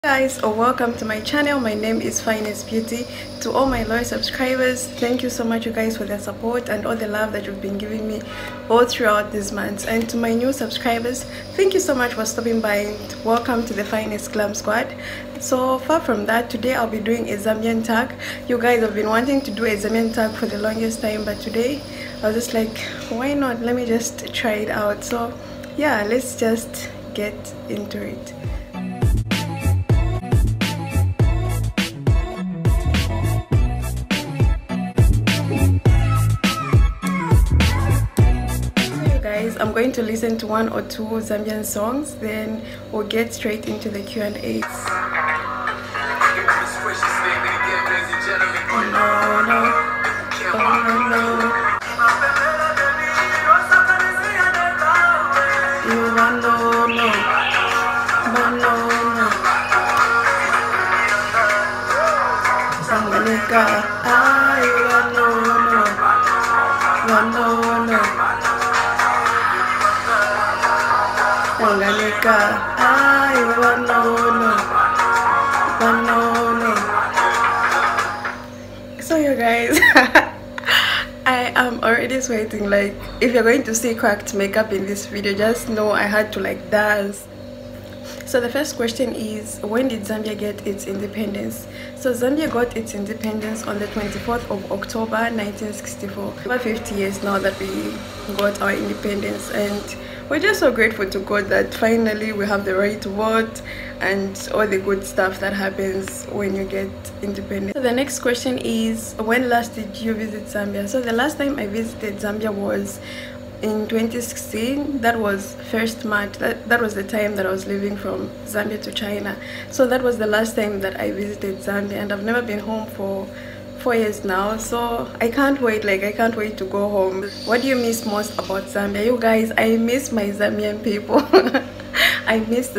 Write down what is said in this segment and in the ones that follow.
Guys, welcome to my channel. My name is Finest Beauty. To all my loyal subscribers, thank you so much you guys for the support and all the love that you've been giving me all throughout these months. And to my new subscribers, thank you so much for stopping by and welcome to the Finest Glam Squad. So far from that, today I'll be doing a Zambian tag. You guys have been wanting to do a Zambian tag for the longest time, but today I was just like, why not? Let me just try it out. So yeah, let's just get into it. I'm going to listen to one or two Zambian songs, then we'll get straight into the Q&A. So you guys, I am already sweating. Like, if you're going to see cracked makeup in this video, just know I had to like dance. So the first question is, when did Zambia get its independence? So Zambia got its independence on the 24th of October 1964. Over 50 years now that we got our independence, and we're just so grateful to God that finally we have the right to vote and all the good stuff that happens when you get independent. So the next question is, when last did you visit Zambia? So the last time I visited Zambia was in 2016. That was 1st March. That was the time that I was leaving from Zambia to China. So that was the last time that I visited Zambia, and I've never been home for 4 years now, so I can't wait. Like, I can't wait to go home. What do you miss most about Zambia? You guys, I miss my Zambian people. I miss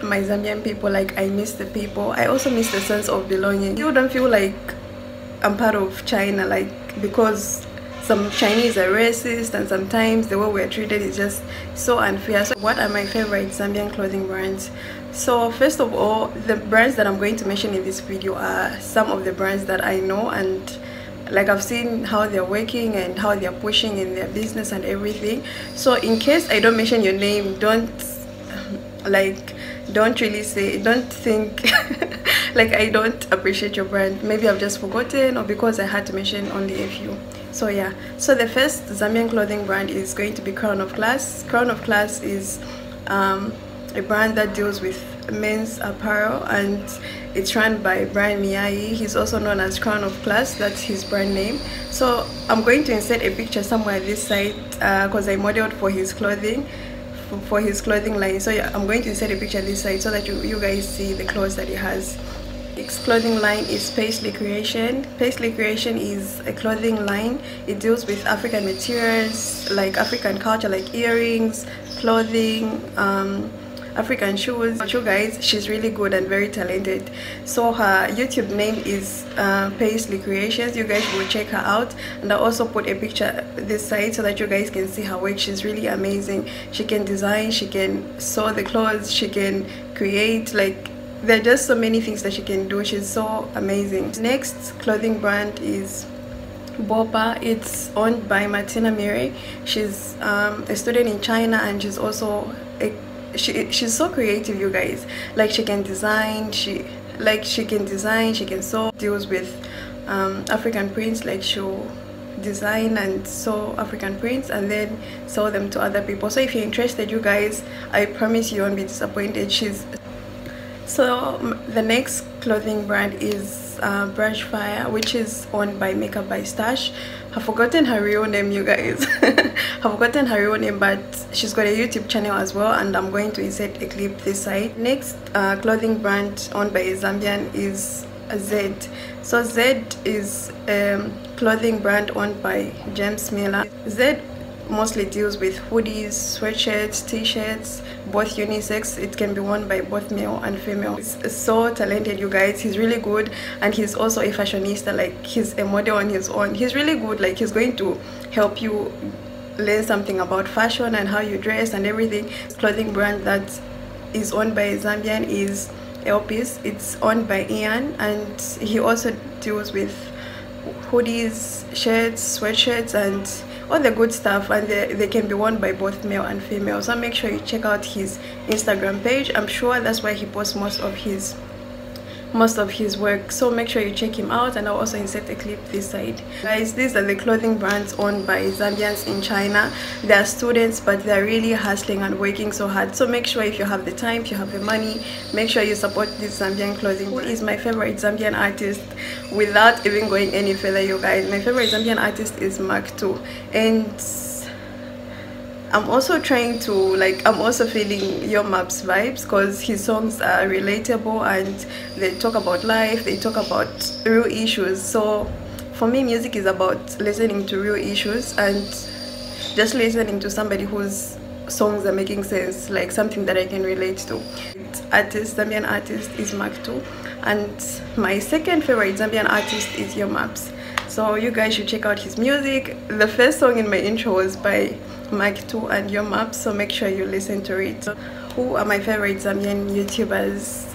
my Zambian people. Like, I miss the people. I also miss the sense of belonging. You don't feel like I'm part of China, like, because some Chinese are racist, and sometimes the way we're treated is just so unfair. So what are my favorite Zambian clothing brands? So first of all, the brands that I'm going to mention in this video are some of the brands that I know, and like, I've seen how they're working and how they're pushing in their business and everything. So in case I don't mention your name, don't really say, don't think like I don't appreciate your brand. Maybe I've just forgotten, or because I had to mention only a few. So yeah, so the first Zambian clothing brand is going to be Crown of Class. Crown of Class is a brand that deals with men's apparel, and it's run by Brian Miyai. He's also known as Crown of Class. That's his brand name. So I'm going to insert a picture somewhere this side because I modeled for his clothing line. So yeah, I'm going to insert a picture this side so that you guys see the clothes that he has. His clothing line is Paisley Creation. Paisley Creation is a clothing line. It deals with African materials, like African culture, like earrings, clothing, African shoes. But you guys, she's really good and very talented. So her YouTube name is Paisley Creations. You guys will check her out, and I also put a picture this side so that you guys can see her work. She's really amazing. She can design, she can sew the clothes, she can create, like, there are just so many things that she can do. She's so amazing. Next clothing brand is BOPHA. It's owned by Martina. She's a student in China, and she's also she's so creative, you guys. Like, she can design, she can sew. Deals with African prints. Like, she'll design and sew African prints and then sell them to other people. So if you're interested, you guys, I promise you won't be disappointed. So the next clothing brand is BRUSHFIRE, which is owned by Makeup by Stash. I've forgotten her real name, you guys. I've forgotten her real name, but she's got a YouTube channel as well, and I'm going to insert a clip this side. Next clothing brand owned by a Zambian is ZADE. So ZADE is a clothing brand owned by James Miller. ZADE mostly deals with hoodies, sweatshirts, t-shirts, both unisex. It can be worn by both male and female. He's so talented, you guys. He's really good, and he's also a fashionista. Like, he's a model on his own. He's really good. Like, he's going to help you learn something about fashion and how you dress and everything. Clothing brand that is owned by a Zambian is ELPIS. It's owned by Ian, and he also deals with hoodies, shirts, sweatshirts, and all the good stuff, and they can be worn by both male and female. So make sure you check out his Instagram page. I'm sure that's where he posts most of his work, so make sure you check him out, and I'll also insert a clip this side. Guys, these are the clothing brands owned by Zambians in China. They are students, but they're really hustling and working so hard. So make sure if you have the time, if you have the money, make sure you support this Zambian clothing. Who is my favorite Zambian artist? Without even going any further, you guys, my favorite Zambian artist is Mark II, and I'm also trying to, like, I'm also feeling Your Maps vibes, because his songs are relatable and they talk about life, they talk about real issues. So for me, music is about listening to real issues and just listening to somebody whose songs are making sense, like something that I can relate to. Zambian artist is Mark II, and my second favorite Zambian artist is Your Maps. So you guys should check out his music. The first song in my intro was by Mark II and Your Maps, so make sure you listen to it. So who are my favorite Zambian YouTubers?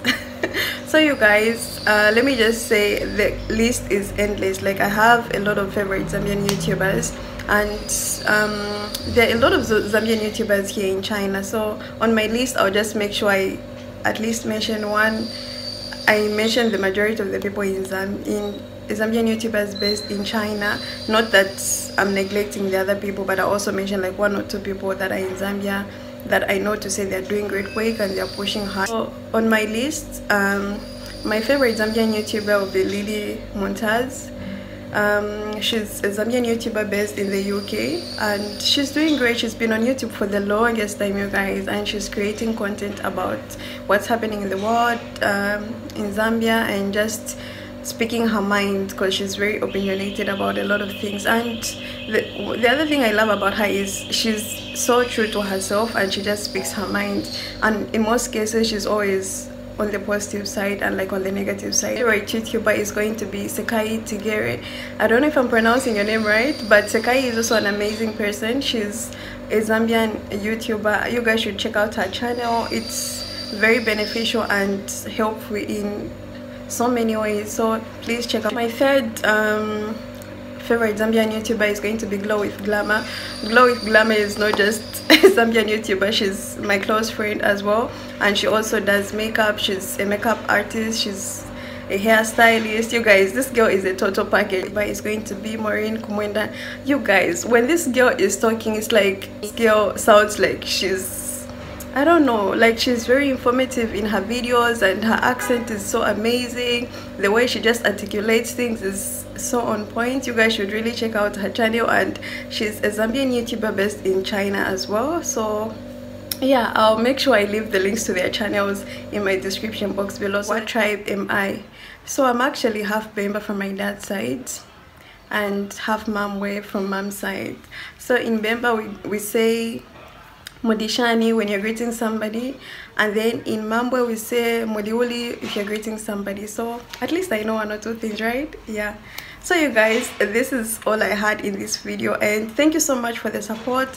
So you guys, let me just say the list is endless. Like, I have a lot of favorite Zambian YouTubers, and there are a lot of Zambian YouTubers here in China. So on my list, I'll just make sure I at least mention one. I mentioned the majority of the people in Zambian YouTubers based in China. Not that I'm neglecting the other people, but I also mentioned like 1 or 2 people that are in Zambia that I know to say they're doing great work and they're pushing hard. So on my list, my favorite Zambian YouTuber will be Lily Montaz. She's a Zambian YouTuber based in the UK, and she's doing great. She's been on YouTube for the longest time, you guys, and she's creating content about what's happening in the world, in Zambia, and just speaking her mind, because she's very opinionated about a lot of things. And the other thing I love about her is she's so true to herself, and she just speaks her mind, and in most cases she's always on the positive side and like on the negative side. My favorite YouTuber is going to be Sekai Tigere. I don't know if I'm pronouncing your name right, but Sekai is also an amazing person. She's a Zambian YouTuber. You guys should check out her channel. It's very beneficial and helpful in so many ways, so please check out. My third favorite Zambian YouTuber is going to be Glow with Glamour. Glow with Glamour is not just a Zambian YouTuber, she's my close friend as well, and she also does makeup. She's a makeup artist, she's a hairstylist. You guys, this girl is a total package. But it's going to be Maureen Kumwenda. You guys, when this girl is talking, it's like this girl sounds like she's, I don't know, like she's very informative in her videos, and her accent is so amazing. The way she just articulates things is so on point. You guys should really check out her channel, and she's a Zambian YouTuber based in China as well. So yeah, I'll make sure I leave the links to their channels in my description box below. What tribe am I? So I'm actually half Bemba from my dad's side and half Mamwe from mom's side. So in Bemba we say Modishani when you're greeting somebody, and then in Mambwe we say Modiuli if you're greeting somebody. So at least I know 1 or 2 things, right? Yeah. So you guys, this is all I had in this video, and thank you so much for the support.